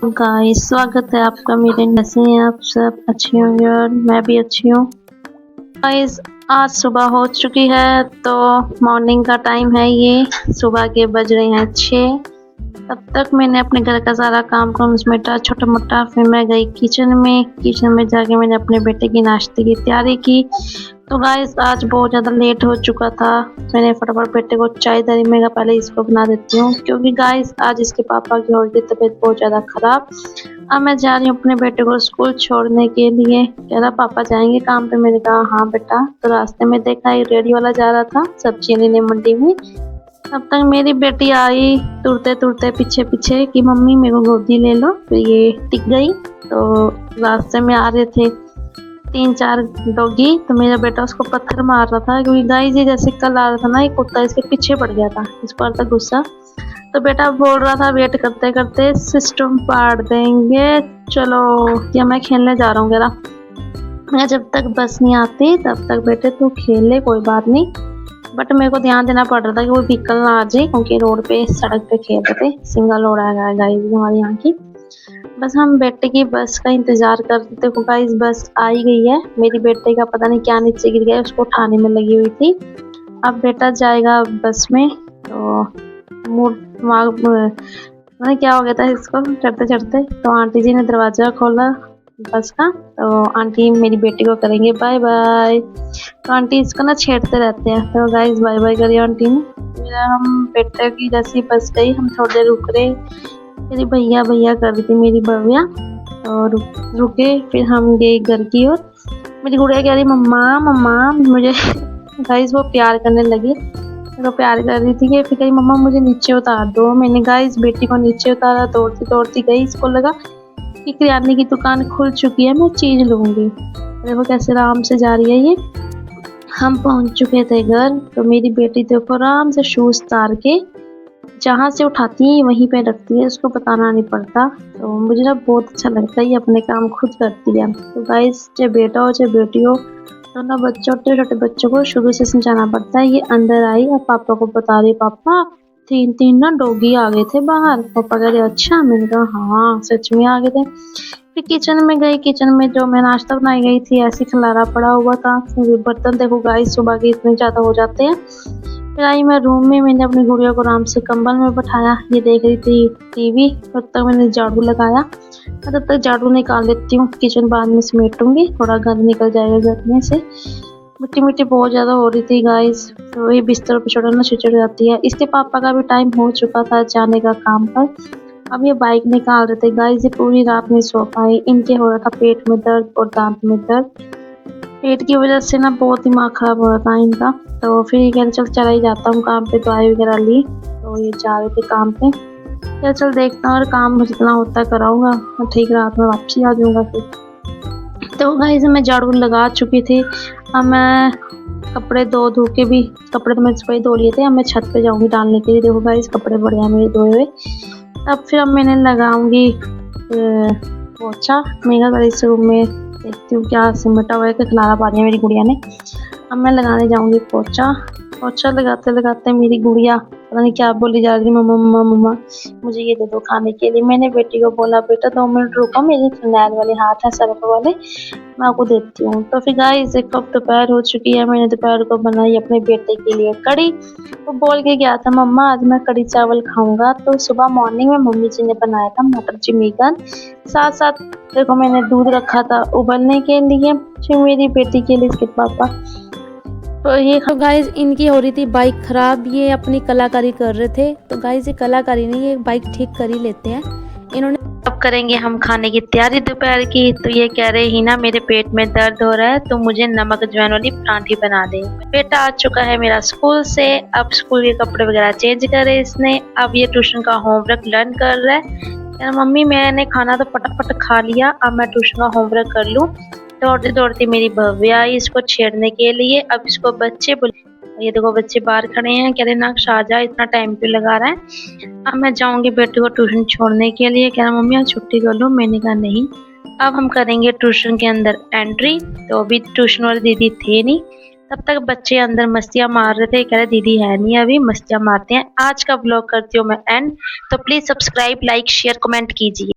Guys स्वागत है आपका मेरे। कैसे हैं आप सब? अच्छे होंगे और मैं भी अच्छी हूँ। गाइस आज सुबह हो चुकी है, तो मॉर्निंग का टाइम है। ये सुबह के बज रहे हैं 6। तब तक मैंने अपने घर का सारा काम समेटा छोटा मोटा। फिर मैं गई किचन में जाके मैंने अपने बेटे की नाश्ते की तैयारी की। तो गाइस आज बहुत ज़्यादा लेट हो चुका था। मैंने फटाफट बेटे को चाय डाली। मैं पहले इसको बना देती हूँ, क्योंकि गाइस आज इसके पापा की हो गई तबीयत बहुत ज़्यादा ख़राब। अब मैं जा रही हूँ अपने बेटे को स्कूल छोड़ने के लिए। कह रहा पापा जाएंगे काम पे। मैंने कहा हाँ बेटा। तो रास्ते में देखा एक रेडी वाला जा रहा था सब्जी लेने मंडी में। तब तक मेरी बेटी आई तुरते तुरते पीछे पीछे कि मम्मी मेरे को गोदी ले लो। फिर ये टिक गई। तो रास्ते में आ रहे थे 3-4 डॉगी। तो मेरा बेटा उसको पत्थर मार रहा था, क्योंकि गाइस ये जैसे कल आ रहा था ना, एक कुत्ता इसके पीछे पड़ गया था। इस पर था गुस्सा। तो बेटा बोल रहा था वेट करते करते सिस्टम पाड़ देंगे, चलो या मैं खेलने जा रहा हूँ। जरा मैं जब तक बस नहीं आती तब तक बेटे तू खेल ले, कोई बात नहीं। बट मेरे को ध्यान देना पड़ रहा था कि वो व्हीकल ना आ जाए, क्योंकि रोड पे सड़क पे खेल रहे थे। सिंगल रोड है गाइस हमारे यहाँ की। बस हम बेटे की बस का इंतजार करते थे। गाइस बस आ ही गई है। मेरी बेटे का पता नहीं क्या नीचे गिर गया, उसको उठाने में लगी हुई थी। अब बेटा जाएगा बस में। तो मैंने क्या हो गया था इसको चढ़ते चढ़ते। तो आंटी जी ने दरवाजा खोला बस का। तो आंटी मेरी बेटी को करेंगे बाय बाय। तो आंटी इसको ना छेड़ते रहते हैं। तो गाइस बाय बाय करिए आंटी ने। फिर हम बेटे की जैसी बस गई, हम थोड़ी देर रुक रहे। मेरी भैया भैया कर रही थी मेरी भव्या। और रुके। फिर हम गए घर की ओर। मेरी गुड़िया कह रही मम्मा मम्मा मुझे। गाइस वो प्यार करने लगी। तो प्यार कर रही थी कि फिर कही मम्मा मुझे नीचे उतार दो। मैंने गाइस बेटी को नीचे उतारा। दौड़ती दौड़ती गई। इसको लगा कि किराने की दुकान खुल चुकी है, मैं चीज लूंगी। देखो कैसे आराम से जा रही है ये। हम पहुंच चुके थे घर। तो मेरी बेटी देखो आराम से शूज उतार के जहाँ से उठाती है वहीं पे रखती है, उसको बताना नहीं पड़ता। तो मुझे ना बहुत अच्छा लगता है, ये अपने काम खुद करती है। तो गाइस चाहे बेटा हो चाहे बेटी हो, तो ना छोटे छोटे बच्चों को शुरू से समझाना पड़ता है। ये अंदर आई और पापा को बता रही पापा 3 ना डॉगी आ गए थे बाहर। पापा कह रहे अच्छा। मैंने कहा हाँ सच में आ गए थे। फिर किचन में गई। किचन में जो मैं नाश्ता बनाई गई थी ऐसी खलारा पड़ा हुआ था। बर्तन देखो गाइस सुबह के इतने ज्यादा हो जाते हैं। फिर आई मैं रूम में। मैंने अपनी गुड़िया को आराम से कंबल में बैठाया। ये देख रही थी टीवी। तब तक मैंने झाड़ू लगाया। तब तक झाड़ू निकाल लेती हूँ, किचन बाद में समेटूंगी, थोड़ा गंद निकल जाएगा घर में से। मिट्टी मिट्टी बहुत ज्यादा हो रही थी गाइस। तो ये बिस्तर पे चढ़ना चिड़ जाती है। इसके पापा का भी टाइम हो चुका था जाने का काम पर। अब ये बाइक निकाल रहे थे गाइस। ये पूरी रात नहीं सो पाए। इनके हो रहा था पेट में दर्द और दांत में दर्द। पेट की वजह से ना बहुत दिमाग खराब हो रहा था इनका। तो फिर ये कह रहे चला ही जाता हूँ काम पे। दवाई वगैरह ली। तो ये जा रहे थे काम पे। चल देखता हूँ और काम जितना होता है कराऊंगा। ठीक रात में वापसी आ जाऊंगा फिर। तो गाइस मैं झाड़ू लगा चुकी थी। अब मैं कपड़े धो के भी, कपड़े तो मैं सुबह धो लिए थे। अब मैं छत पे जाऊंगी डालने के लिए। देखो गाइस कपड़े बढ़िया मेरे धोए हुए। अब मैंने लगाऊंगी पोछा। मेरा इस रूम में देखती हूँ क्या सिमटा हुआ है कि खिलारा पा रही है मेरी गुड़िया ने। अब मैं लगाने जाऊंगी पोछा। पोछा लगाते लगाते मेरी गुड़िया पता नहीं क्या बोली जा रही मम्मा मम्मा मम्मा मुझे ये दे दो खाने के लिए। मैंने बेटी को बोला बेटा 2 मिनट रुको, मेरे फिनाइल वाले हाथ है सर्फ वाले, मैं आपको देती हूँ। तो फिर गाइस एक कप दोपहर हो चुकी है। मैंने दोपहर को बनाई अपने बेटे के लिए कड़ी। वो बोल के गया था मम्मा आज मैं कड़ी चावल खाऊंगा। तो सुबह मॉर्निंग में मम्मी जी ने बनाया था मटर चिमीगन। साथ साथ देखो मैंने दूध रखा था उबलने के लिए। फिर मेरी बेटी के लिए इसके पापा। तो ये गाइस इनकी हो रही थी बाइक खराब। ये अपनी कलाकारी कर रहे थे। तो गाइस ये कलाकारी नहीं, ये बाइक ठीक कर ही लेते हैं इन्होंने। अब करेंगे हम खाने की तैयारी दोपहर की। तो ये कह रहे ही ना मेरे पेट में दर्द हो रहा है, तो मुझे नमक अजवाइन वाली परांठी बना दे। बेटा आ चुका है मेरा स्कूल से। अब स्कूल के कपड़े वगैरह चेंज करे इसने। अब ये ट्यूशन का होमवर्क लर्न कर रहा है। मम्मी मैंने खाना तो फटाफट खा लिया, अब मैं ट्यूशन का होमवर्क कर लूँ। दौड़ती दौड़ती मेरी भव्या आई इसको छेड़ने के लिए। अब इसको बच्चे ये देखो बच्चे बाहर खड़े हैं, कह रहे ना शाहजहा इतना टाइम क्यों लगा रहा है। अब मैं जाऊंगी बेटे को ट्यूशन छोड़ने के लिए। कह रहा मम्मी आज छुट्टी कर लो। मैंने कहा नहीं। अब हम करेंगे ट्यूशन के अंदर एंट्री। तो अभी ट्यूशन वाली दीदी थे नहीं। तब तक बच्चे अंदर मस्तियां मार रहे थे। कह रहे दीदी है नहीं अभी, मस्तियां मारते हैं। आज का ब्लॉग करती हूँ मैं एंड। तो please subscribe like share comment कीजिए।